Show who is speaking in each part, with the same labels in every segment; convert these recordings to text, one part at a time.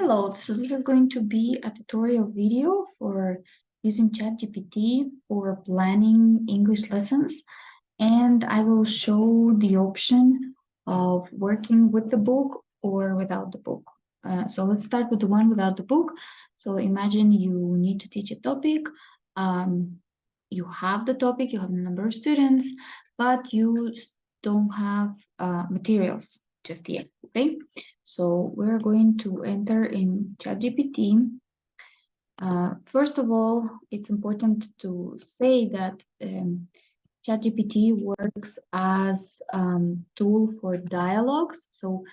Speaker 1: Hello, so this is going to be a tutorial video for using ChatGPT for planning English lessons, and I will show the option of working with the book or without the book. So let's start with the one without the book. So imagine you need to teach a topic. Um, you have the topic, you have the number of students, but you don't have materials just yet, okay? So we're going to enter in ChatGPT. First of all, it's important to say that ChatGPT works as tool for dialogues. So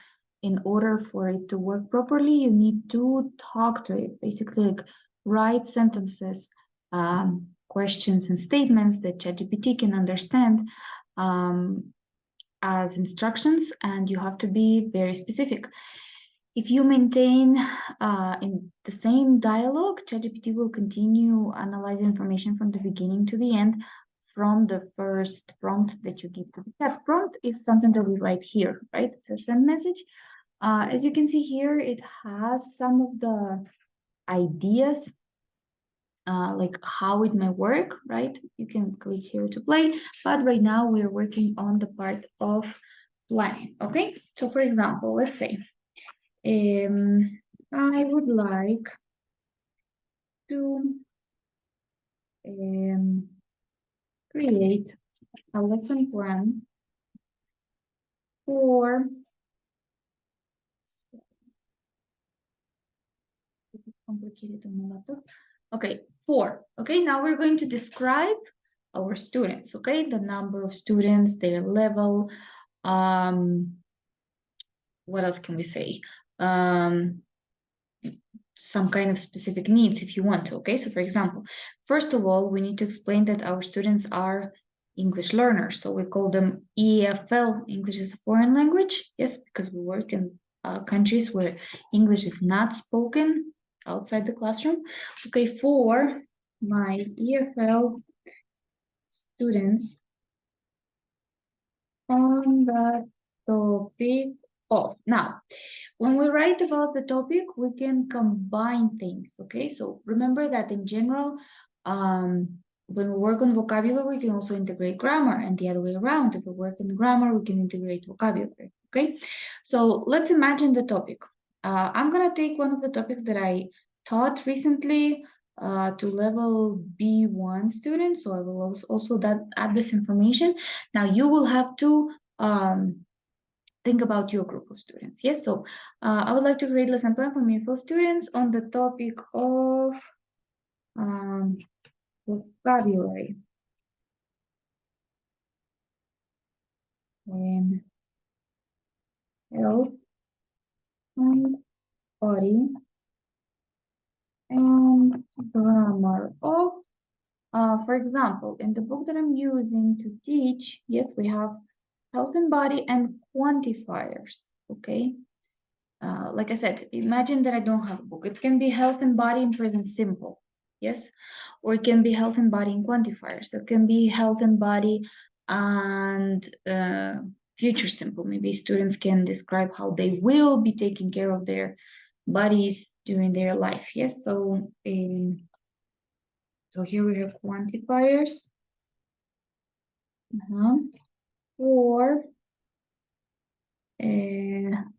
Speaker 1: in order for it to work properly, you need to talk to it, basically like write sentences, questions and statements that ChatGPT can understand as instructions, and you have to be very specific. If you maintain in the same dialogue, ChatGPT will continue analyzing information from the beginning to the end from the first prompt that you give to the chat. Prompt is something that we write here, right? It's a send message. As you can see here, it has some of the ideas like how it may work, right? You can click here to play, but right now we're working on the part of planning, okay? So for example, let's say I would like to create a lesson plan for complicated on my laptop. Okay, four. Okay, now we're going to describe our students, okay? The number of students, their level, what else can we say? Some kind of specific needs if you want to, okay? So for example, first of all, we need to explain that our students are English learners. So we call them EFL, English is a foreign language. Yes, because we work in countries where English is not spoken outside the classroom. Okay, for my EFL students on the topic of. Now, when we write about the topic, we can combine things, okay? So remember that in general, when we work on vocabulary, we can also integrate grammar, and the other way around. If we work in grammar, we can integrate vocabulary, okay? So let's imagine the topic. I'm gonna take one of the topics that I taught recently to level B1 students, so I will also add this information. Now you will have to think about your group of students. Yes, so I would like to create a lesson plan for EFL students on the topic of vocabulary. Health and body and grammar of, for example, in the book that I'm using to teach, yes, we have health and body and quantifiers, okay? Like I said, imagine that I don't have a book. It can be health and body in present simple, yes? Or it can be health and body in quantifiers. So it can be health and body and future simple. Maybe students can describe how they will be taking care of their bodies during their life, yes? So, so here we have quantifiers. For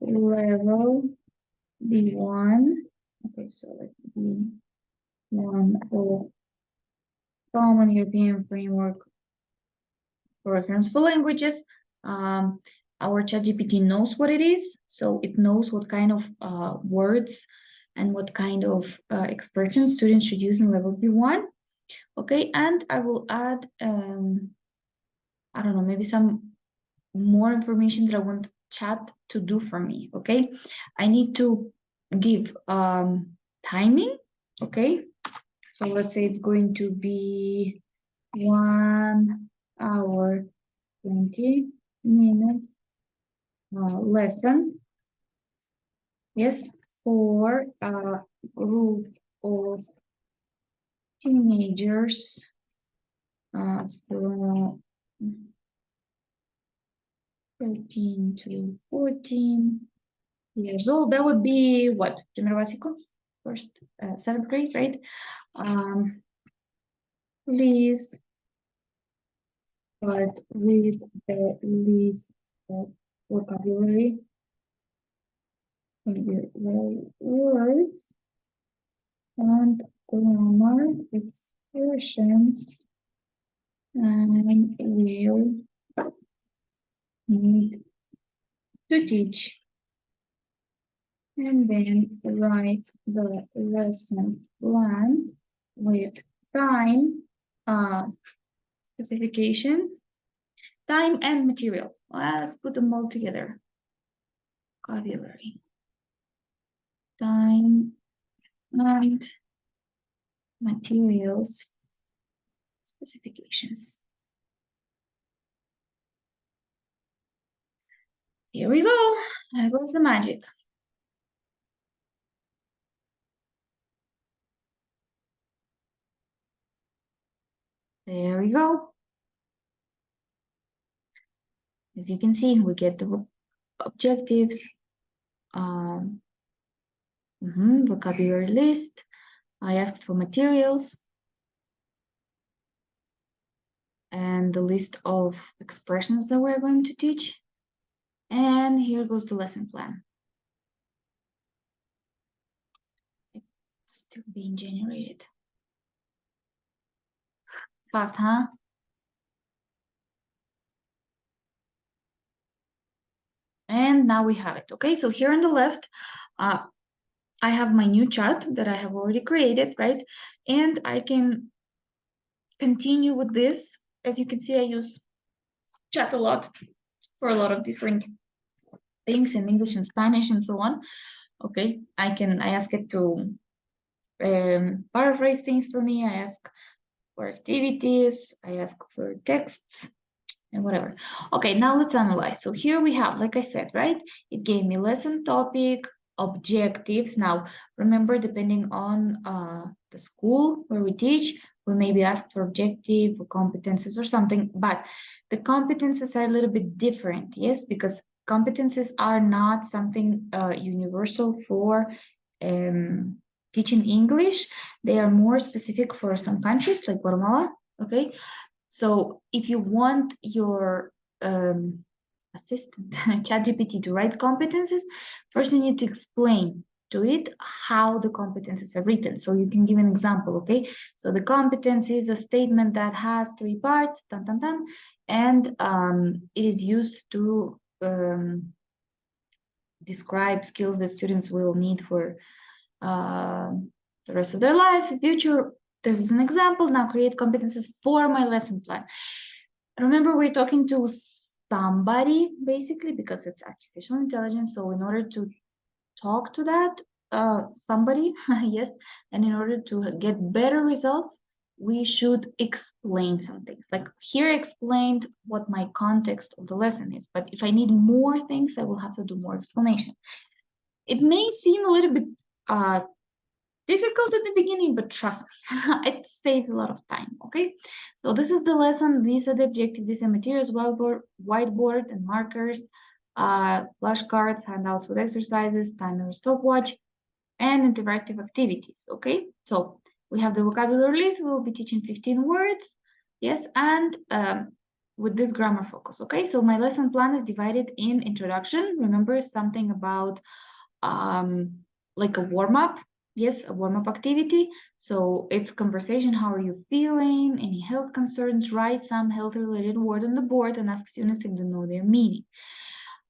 Speaker 1: level B1. Okay, so let me one of Common European Framework for Reference for Languages. Our ChatGPT knows what it is, so it knows what kind of words and what kind of expressions students should use in level B1. Okay, and I will add, I don't know, maybe some more information that I want chat to do for me, okay? I need to give timing, okay? So let's say it's going to be 1 hour, 20 minutes lesson. Yes, for a group of teenagers from 13 to 14 years old. That would be what? Primero básico, first, 7th grade, right? Please start with the list of vocabulary words and grammar expressions I will need to teach. And then write the lesson plan with time, specifications, time and material. Well, let's put them all together. Vocabulary, time and materials, specifications. Here we go. There goes the magic. There we go. As you can see, we get the objectives, vocabulary list. I asked for materials and the list of expressions that we're going to teach. And here goes the lesson plan. It's still being generated. Fast, huh? And now we have it. Okay, so here on the left, I have my new chat that I have already created, right? And I can continue with this. As you can see, I use chat a lot for a lot of different things in English and Spanish and so on. Okay, I ask it to paraphrase things for me. I ask for activities. I ask for texts and whatever. Okay, now let's analyze. So here we have, like I said, right? It gave me lesson topic, objectives. Now, remember, depending on the school where we teach, we may be asked for objective or competences or something, but the competences are a little bit different, yes, because competences are not something universal for teaching English. They are more specific for some countries like Guatemala, okay? So if you want your assistant, ChatGPT, to write competences, first you need to explain to it how the competences are written. So you can give an example, okay? So the competence is a statement that has 3 parts, dun, dun, dun, and it is used to describe skills that students will need for the rest of their lives, in future. This is an example. Now create competences for my lesson plan. Remember, we're talking to somebody, basically, because it's artificial intelligence. So in order to talk to that somebody, yes, and in order to get better results, we should explain some things. Like here explained what my context of the lesson is. But if I need more things, I will have to do more explanation. It may seem a little bit difficult at the beginning, but trust me, it saves a lot of time, okay? So this is the lesson, these are the objectives, these are materials, whiteboard and markers, flashcards, handouts with exercises, timer, stopwatch, and interactive activities, okay? So we have the vocabulary list, we will be teaching 15 words, yes, and with this grammar focus, okay? So my lesson plan is divided in introduction, remember something about like a warm-up. Yes, a warm-up activity. So it's conversation. How are you feeling? Any health concerns? Write some health-related word on the board and ask students if they know their meaning.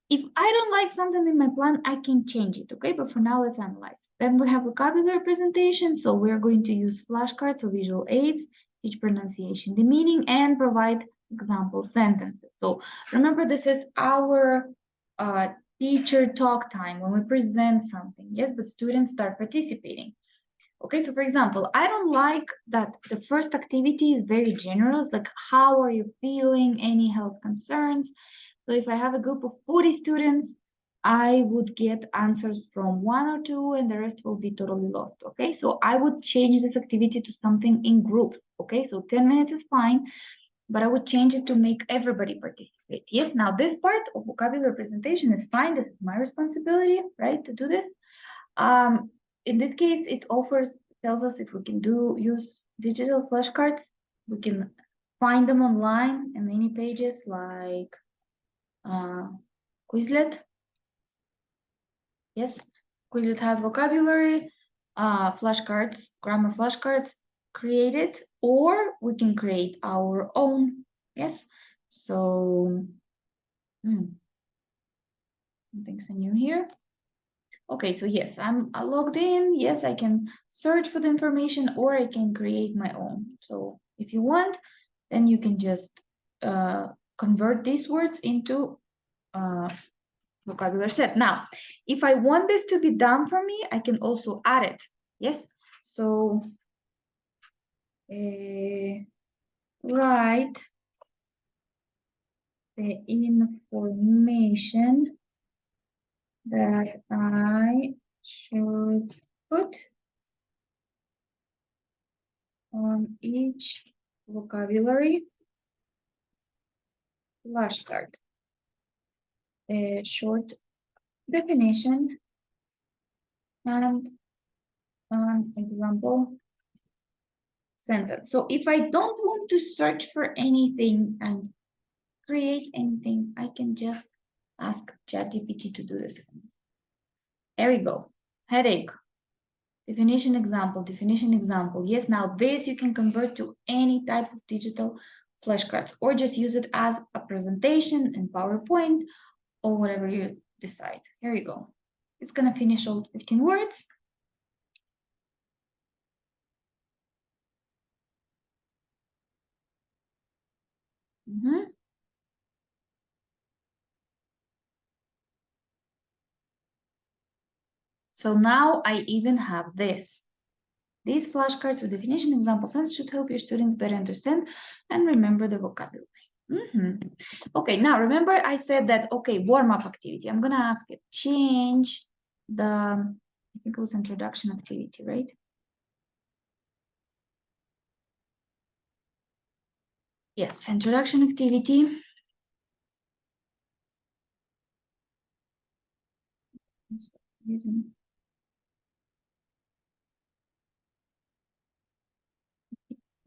Speaker 1: If I don't like something in my plan, I can change it, okay? But for now, let's analyze. Then we have vocabulary presentation. So we're going to use flashcards or visual aids, teach pronunciation, the meaning, and provide example sentences. So remember, this is our teacher talk time when we present something. Yes, but students start participating. Okay, so for example, I don't like that the first activity is very general. It's like, how are you feeling? Any health concerns? So if I have a group of 40 students, I would get answers from 1 or 2 and the rest will be totally lost. Okay, so I would change this activity to something in groups. Okay, so 10 minutes is fine. but I would change it to make everybody participate. Yes, now this part of vocabulary presentation is fine. This is my responsibility, right, to do this. In this case, it tells us if we can use digital flashcards. We can find them online in many pages like Quizlet. Yes, Quizlet has vocabulary, flashcards, grammar flashcards created, or we can create our own. Yes, so something's new here. Okay, so yes, I'm logged in. Yes, I can search for the information or I can create my own. So if you want, then you can just convert these words into vocabulary set. Now, if I want this to be done for me, I can also add it. Yes, so write the information that I should put on each vocabulary flashcard. A short definition and an example sentence. So if I don't want to search for anything and create anything, I can just ask ChatGPT to do this. There we go. Headache. Definition example, definition example. Yes, now this you can convert to any type of digital flashcards or just use it as a presentation in PowerPoint or whatever you decide. Here you go. It's gonna finish all 15 words. So now I even have this. These flashcards with definition example sense should help your students better understand and remember the vocabulary. Okay, now remember I said that, okay, warm-up activity. I'm gonna ask it, change the, I think it was introduction activity, right? Yes, introduction activity.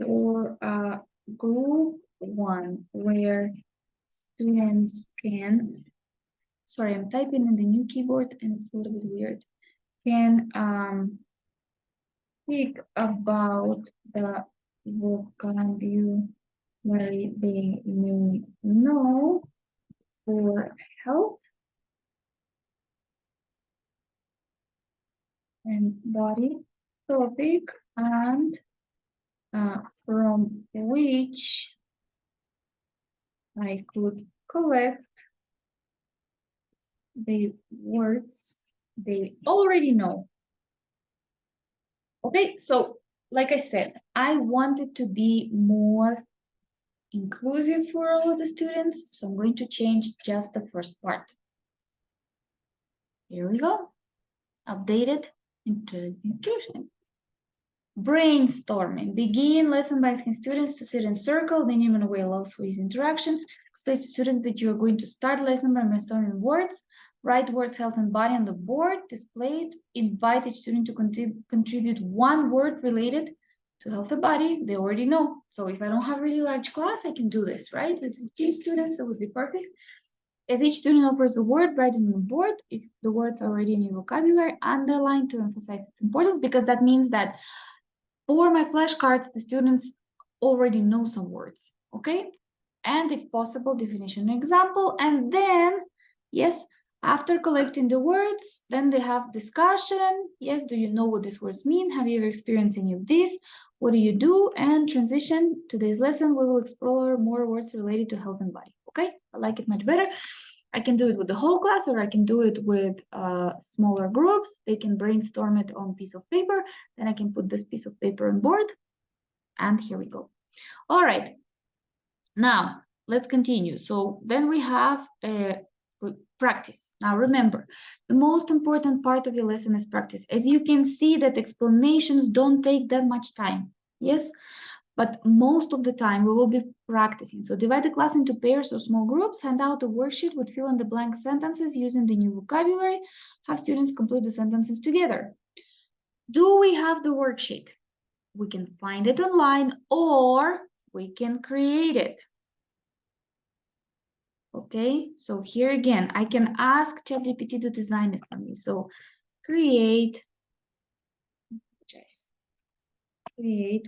Speaker 1: For group 1, where students can, sorry, I'm typing in the new keyboard and it's a little bit weird, can speak about the vocabulary they may know for health and body topic, and from which I could collect the words they already know. Okay, so like I said, I wanted to be more inclusive for all of the students, so I'm going to change just the first part. Here we go. Updated introduction. Brainstorming. Begin lesson by asking students to sit in circle. The human way allows for easy interaction. Explain to students that you are going to start lesson by brainstorming words. Write words health and body on the board. Display it. Invite each student to contribute one word related to health and body. They already know. So if I don't have a really large class, I can do this, right? With 15 students, it would be perfect. As each student offers a word, write it on the board. If the words are already in your vocabulary, underline to emphasize its importance, because that means that for my flashcards, the students already know some words, okay? And if possible, definition and example. And then, yes, after collecting the words, then they have discussion. Yes, do you know what these words mean? Have you ever experienced any of this? What do you do? And transition. Today's lesson, we will explore more words related to health and body, okay? I like it much better. I can do it with the whole class, or I can do it with smaller groups. They can brainstorm it on a piece of paper. Then I can put this piece of paper on board. And here we go. All right. Now, let's continue. So then we have practice. Now, remember, the most important part of your lesson is practice. As you can see, that explanations don't take that much time. Yes, but most of the time we will be practicing. So divide the class into pairs or small groups, hand out a worksheet with fill in the blank sentences using the new vocabulary, have students complete the sentences together. Do we have the worksheet? We can find it online or we can create it. Okay, so here again, I can ask ChatGPT to design it for me. So create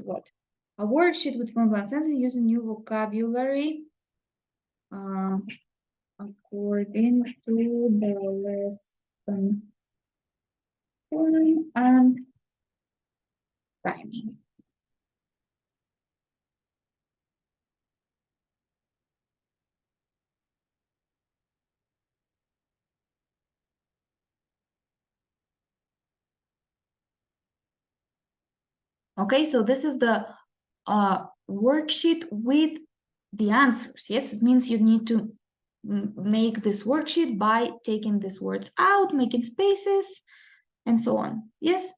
Speaker 1: what? A worksheet with formula sentences using new vocabulary according to the lesson plan and timing. Okay, so this is the worksheet with the answers. Yes, it means you need to make this worksheet by taking these words out, making spaces, and so on. Yes,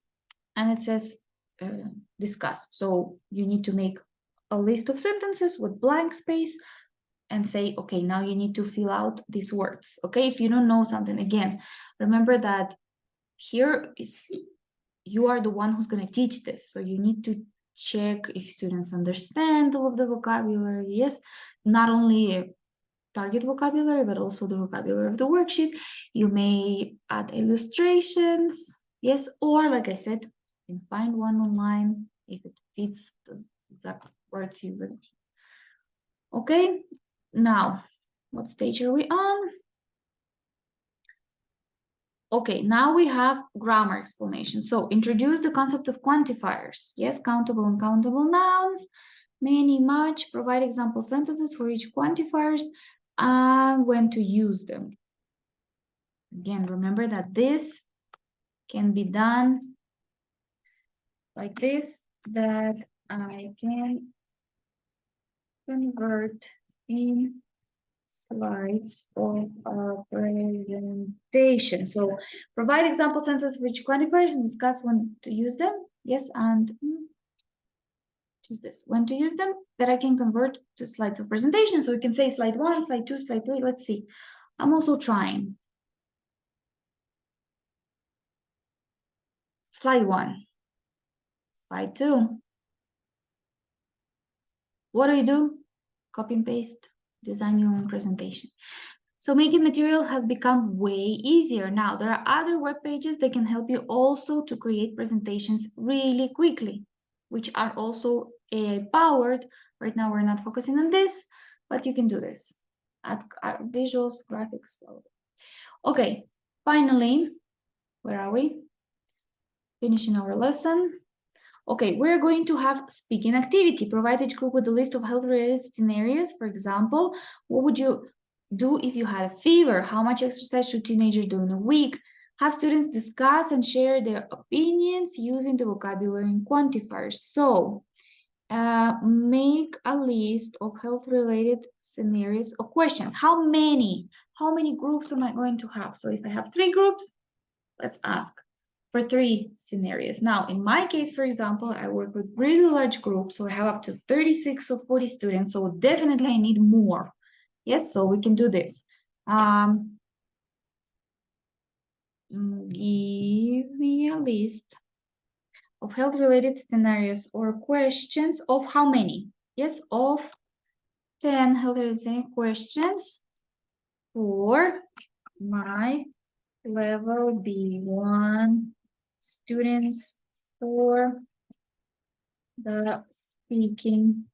Speaker 1: and it says discuss. So you need to make a list of sentences with blank space and say, okay, now you need to fill out these words. Okay, if you don't know something, again, remember that here is you are the one who's going to teach this. So you need to check if students understand all of the vocabulary. Yes, not only target vocabulary, but also the vocabulary of the worksheet. You may add illustrations. Yes, or like I said, you can find one online if it fits the words you will teach. Okay, now what stage are we on? Okay, now we have grammar explanation. So introduce the concept of quantifiers. Yes, countable and countable nouns, many, much, provide example sentences for each quantifiers and when to use them. Again, remember that this can be done like this, that I can convert in slides of our presentation. So provide example sentences which quantifiers and discuss when to use them. Yes, and just this, when to use them, that I can convert to slides of presentation. So we can say slide 1, slide 2, slide 3. Let's see. I'm also trying. Slide 1, slide 2. What do? Copy and paste, design your own presentation. So making materials has become way easier. Now, there are other web pages that can help you also to create presentations really quickly, which are also AI powered. Right now, we're not focusing on this, but you can do this. Add visuals, graphics. Okay, finally, where are we? Finishing our lesson. Okay, we're going to have speaking activity. Provide each group with a list of health-related scenarios. For example, what would you do if you had a fever? How much exercise should teenagers do in a week? Have students discuss and share their opinions using the vocabulary and quantifiers. So, make a list of health-related scenarios or questions. How many? How many groups am I going to have? So if I have 3 groups, let's ask for 3 scenarios. Now, in my case, for example, I work with really large groups, so I have up to 36 or 40 students, so definitely I need more. Yes, so we can do this. Give me a list of health-related scenarios or questions of how many? Yes, of 10 health-related questions for my level B1 students for the speaking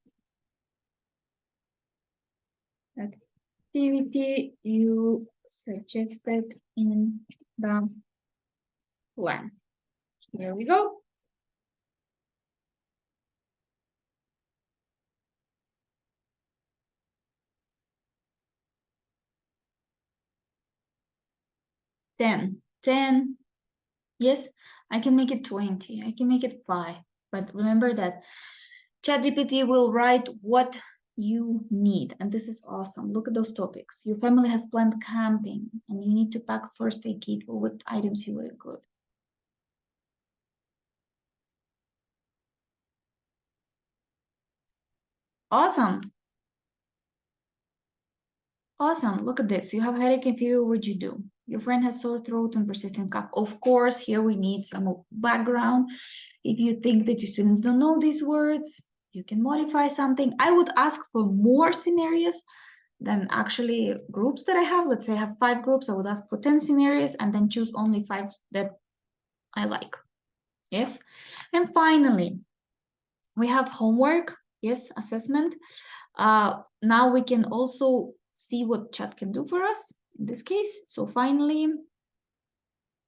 Speaker 1: activity you suggested in the plan. Here we go. Ten. Yes, I can make it 20. I can make it 5. But remember that ChatGPT will write what you need. And this is awesome. Look at those topics. Your family has planned camping and you need to pack first aid kit. What items you would include? Awesome. Awesome. Look at this. You have headache and fever. What'd you do? Your friend has sore throat and persistent cough. Of course, here we need some background. If you think that your students don't know these words, you can modify something. I would ask for more scenarios than actually groups that I have. Let's say I have 5 groups. I would ask for 10 scenarios and then choose only 5 that I like. Yes. And finally, we have homework. Yes, assessment. Now we can also see what chat can do for us in this case. So finally,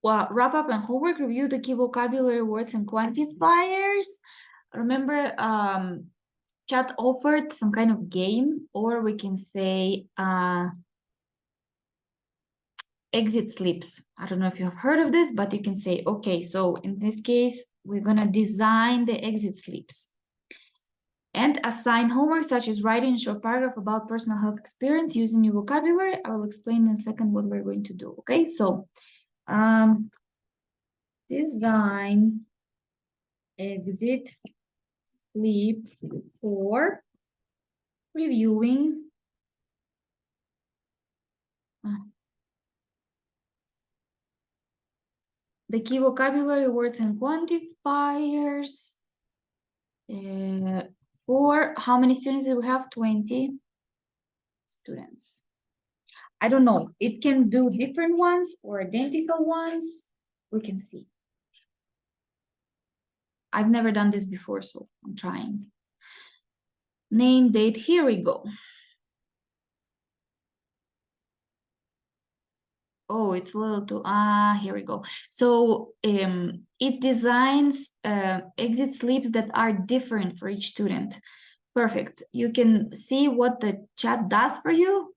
Speaker 1: wrap up and homework, review the key vocabulary words and quantifiers. Remember, chat offered some kind of game, or we can say exit slips. I don't know if you have heard of this, but you can say, okay, so in this case, we're gonna design the exit slips and assign homework such as writing a short paragraph about personal health experience using new vocabulary. I will explain in a second what we're going to do. Okay, so design exit slips for reviewing the key vocabulary words and quantifiers. For how many students do we have? 20 students. I don't know. It can do different ones or identical ones. We can see. I've never done this before, so I'm trying. Name, date, here we go. Oh, it's a little too, here we go. So it designs exit slips that are different for each student. Perfect. You can see what the chat does for you.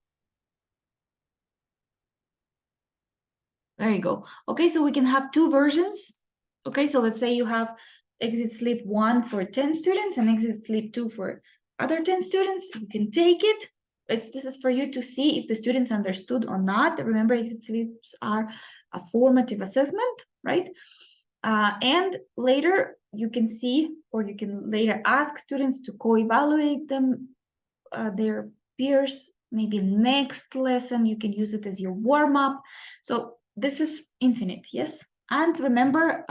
Speaker 1: There you go. Okay, so we can have 2 versions. Okay, so let's say you have exit slip 1 for 10 students and exit slip 2 for other 10 students. You can take it. This is for you to see if the students understood or not. Remember, exit slips are a formative assessment, right? And later you can see, or you can later ask students to co-evaluate them, their peers. Maybe next lesson you can use it as your warm-up. So this is infinite, yes? And remember,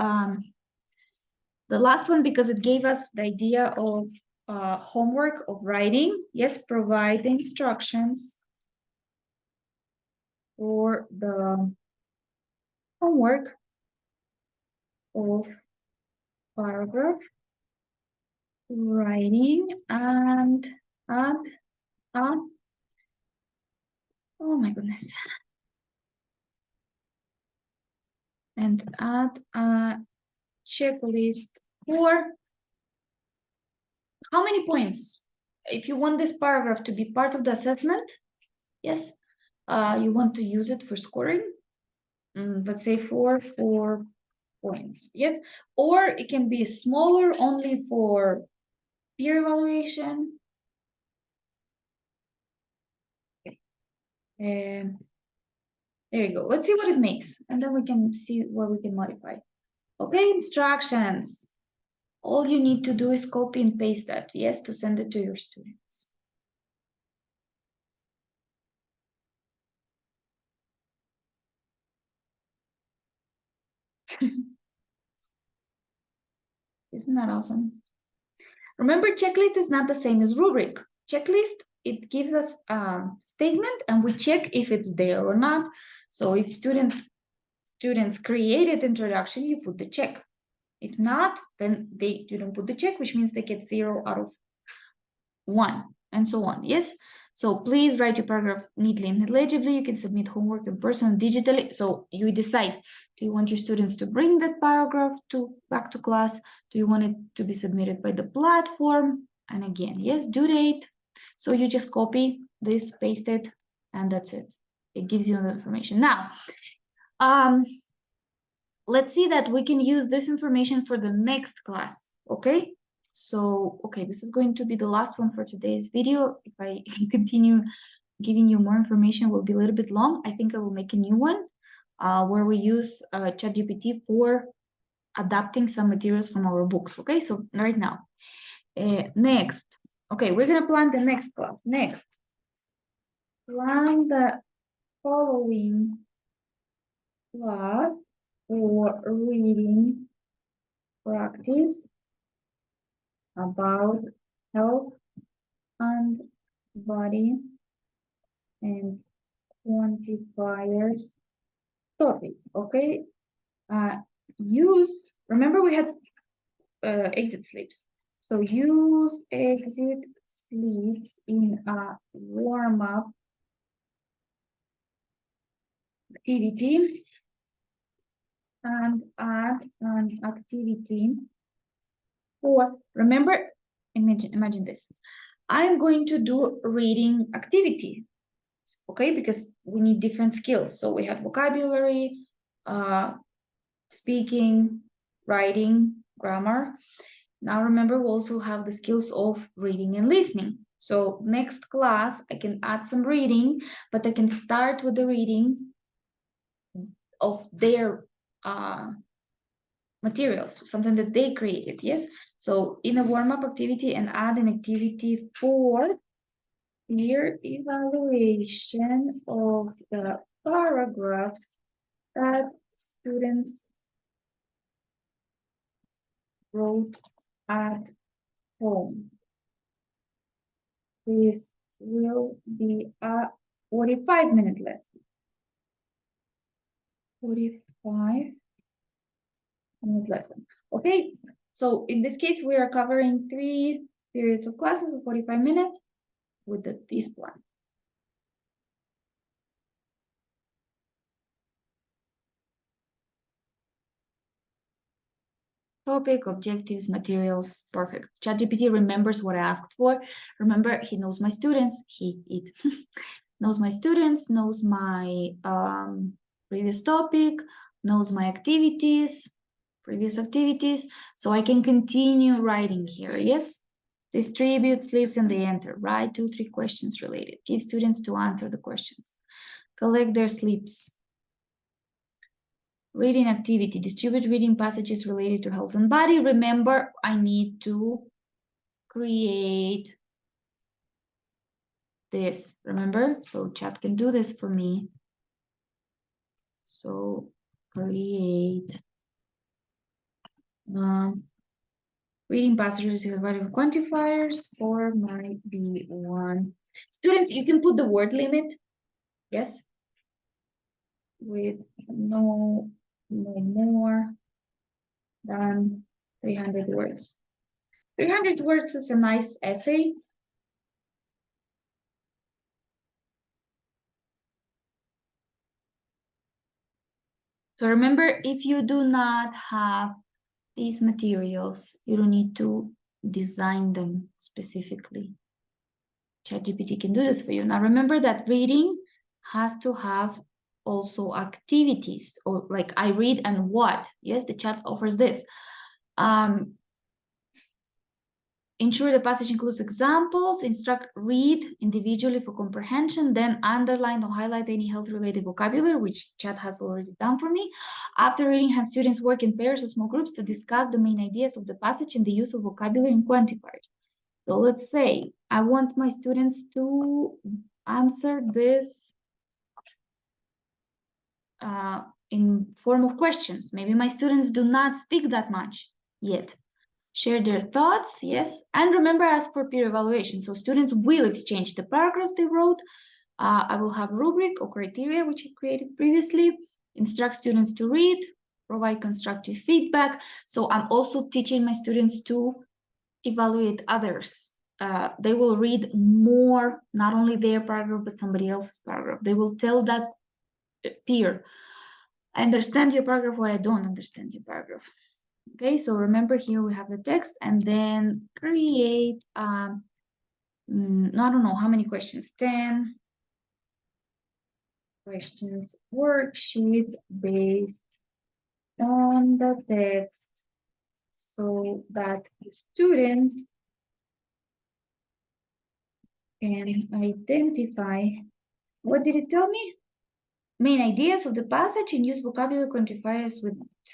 Speaker 1: the last one, because it gave us the idea of homework of writing. Yes, provide the instructions for the homework of paragraph writing and add a, oh my goodness, and add a checklist for how many points? If you want this paragraph to be part of the assessment, yes, you want to use it for scoring. Let's say 4 points, yes, or it can be smaller only for peer evaluation. Okay. There you go. Let's see what it makes, and then we can see where we can modify. Okay, instructions. All you need to do is copy and paste that, yes, to send it to your students. Isn't that awesome? Remember, checklist is not the same as rubric. Checklist, it gives us a statement and we check if it's there or not. So if students created introduction, you put the check. If not, then you don't put the check, which means they get 0 out of 1 and so on. Yes. So please write your paragraph neatly and legibly. You can submit homework in person, digitally. So you decide, do you want your students to bring that paragraph back to class? Do you want it to be submitted by the platform? And again, yes, due date. So you just copy this, paste it, and that's it. It gives you the information. Now, let's see that we can use this information for the next class, okay? So, okay, this is going to be the last one for today's video. If I continue giving you more information, it will be a little bit long. I think I will make a new one where we use ChatGPT for adapting some materials from our books, okay? So right now, next, Okay, we're gonna plan the next class. Next, plan the following class for reading practice about health and body and quantifiers topic. Okay, remember we had exit sleeps. So use exit sleeps in a warm-up activity and add an activity for, remember, imagine this. I'm going to do reading activity, okay, because we need different skills. So we have vocabulary, speaking, writing, grammar. Now remember, we also have the skills of reading and listening. So next class, I can add some reading, but I can start with the reading of their materials, something that they created, yes? So in a warm-up activity and add an activity for peer evaluation of the paragraphs that students wrote at home. This will be a 45-minute lesson. 45-minute lesson. Okay, so in this case, we are covering 3 periods of classes of 45 minutes with this plan. Topic, objectives, materials, perfect. ChatGPT remembers what I asked for. Remember, he knows my students, it knows my students, knows my previous topic, knows my activities, previous activities, so I can continue writing here, yes? Distribute sleeps and they enter. Write 2-3 questions related. Give students to answer the questions. Collect their sleeps. Reading activity, distribute reading passages related to health and body. Remember, I need to create this, remember? So chat can do this for me. So create reading passages with variable quantifiers for my B1. Students, you can put the word limit, yes? With no more than 300 words. 300 words is a nice essay. So remember, if you do not have these materials, you don't need to design them specifically. ChatGPT can do this for you. Now remember that reading has to have also activities, or like I read and what. Yes, the chat offers this. Ensure the passage includes examples, instruct read individually for comprehension, then underline or highlight any health-related vocabulary, which chat has already done for me. After reading, have students work in pairs or small groups to discuss the main ideas of the passage and the use of vocabulary and quantifiers. So let's say I want my students to answer this in form of questions. Maybe my students do not speak that much yet. Share their thoughts, yes. And remember, ask for peer evaluation. So students will exchange the paragraphs they wrote. I will have rubric or criteria, which I created previously. Instruct students to read, provide constructive feedback. So I'm also teaching my students to evaluate others. They will read more, not only their paragraph, but somebody else's paragraph. They will tell that peer, I understand your paragraph, or I don't understand your paragraph. Okay, so remember here we have the text and then create, I don't know how many questions, 10 questions worksheet based on the text so that the students can identify, what did it tell me? Main ideas of the passage and use vocabulary quantifiers with it.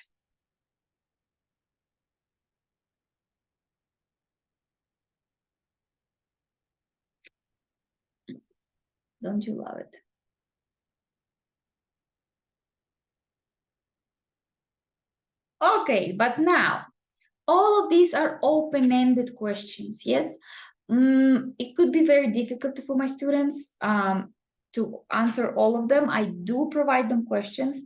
Speaker 1: Don't you love it? Okay, but now all of these are open-ended questions, yes? It could be very difficult for my students to answer all of them. I do provide them questions,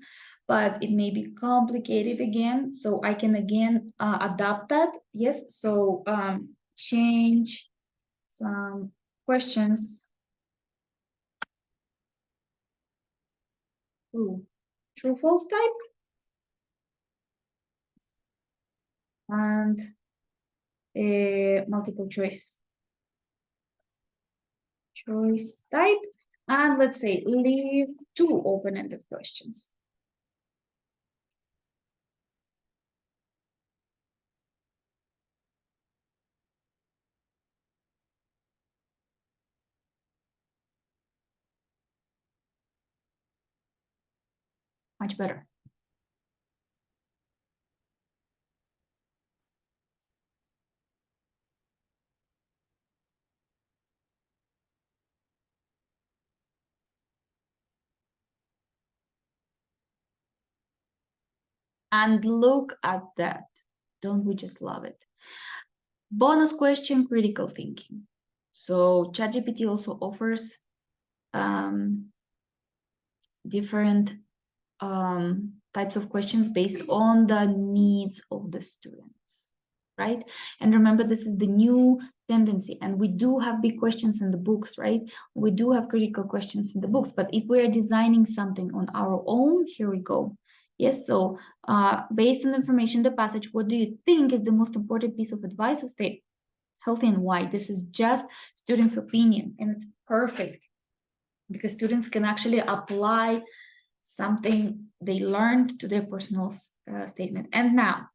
Speaker 1: but it may be complicated again, so I can again adapt that, yes? So change some questions to true-false type and multiple choice type. And let's say leave two open-ended questions. Much better. And look at that. Don't we just love it? Bonus question, critical thinking. So ChatGPT also offers different types of questions based on the needs of the students, right? And remember, this is the new tendency, and we do have big questions in the books, right? We do have critical questions in the books, but if we're designing something on our own, here we go. Yes, so based on the information, the passage, what do you think is the most important piece of advice? So stay healthy and why? This is just students' opinion, and it's perfect because students can actually apply something they learned to their personal statement. And now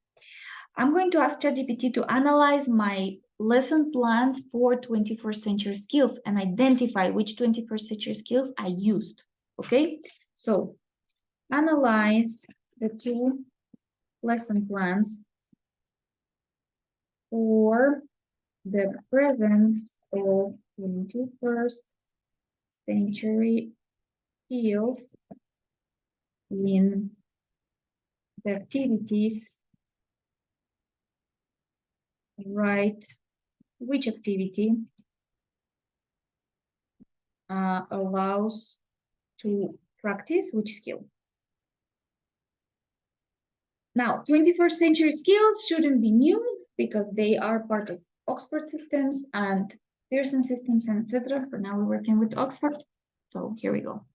Speaker 1: I'm going to ask ChatGPT to analyze my lesson plans for 21st century skills and identify which 21st century skills I used. Okay, so analyze the two lesson plans for the presence of 21st century skills in the activities. Right, which activity allows to practice which skill. Now, 21st century skills shouldn't be new because they are part of Oxford systems and Pearson systems and etc. For now, we're working with Oxford. So here we go.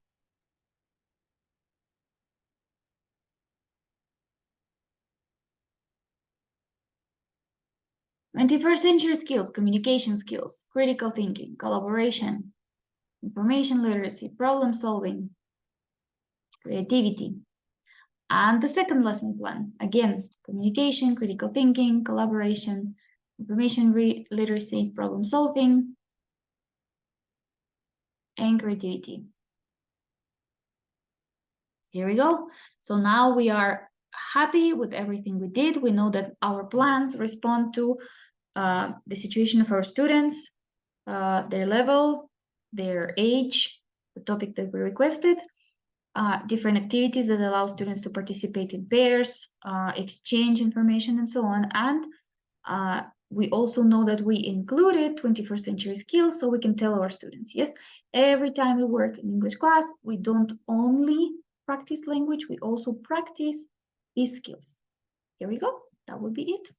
Speaker 1: 21st century skills, communication skills, critical thinking, collaboration, information literacy, problem solving, creativity. And the second lesson plan, again, communication, critical thinking, collaboration, information literacy, problem solving, and creativity. Here we go. So now we are happy with everything we did. We know that our plans respond to the situation of our students, their level, their age, the topic that we requested, different activities that allow students to participate in pairs, exchange information, and so on. And we also know that we included 21st century skills, so we can tell our students, yes, every time we work in English class, we don't only practice language, we also practice these skills. Here we go. That would be it.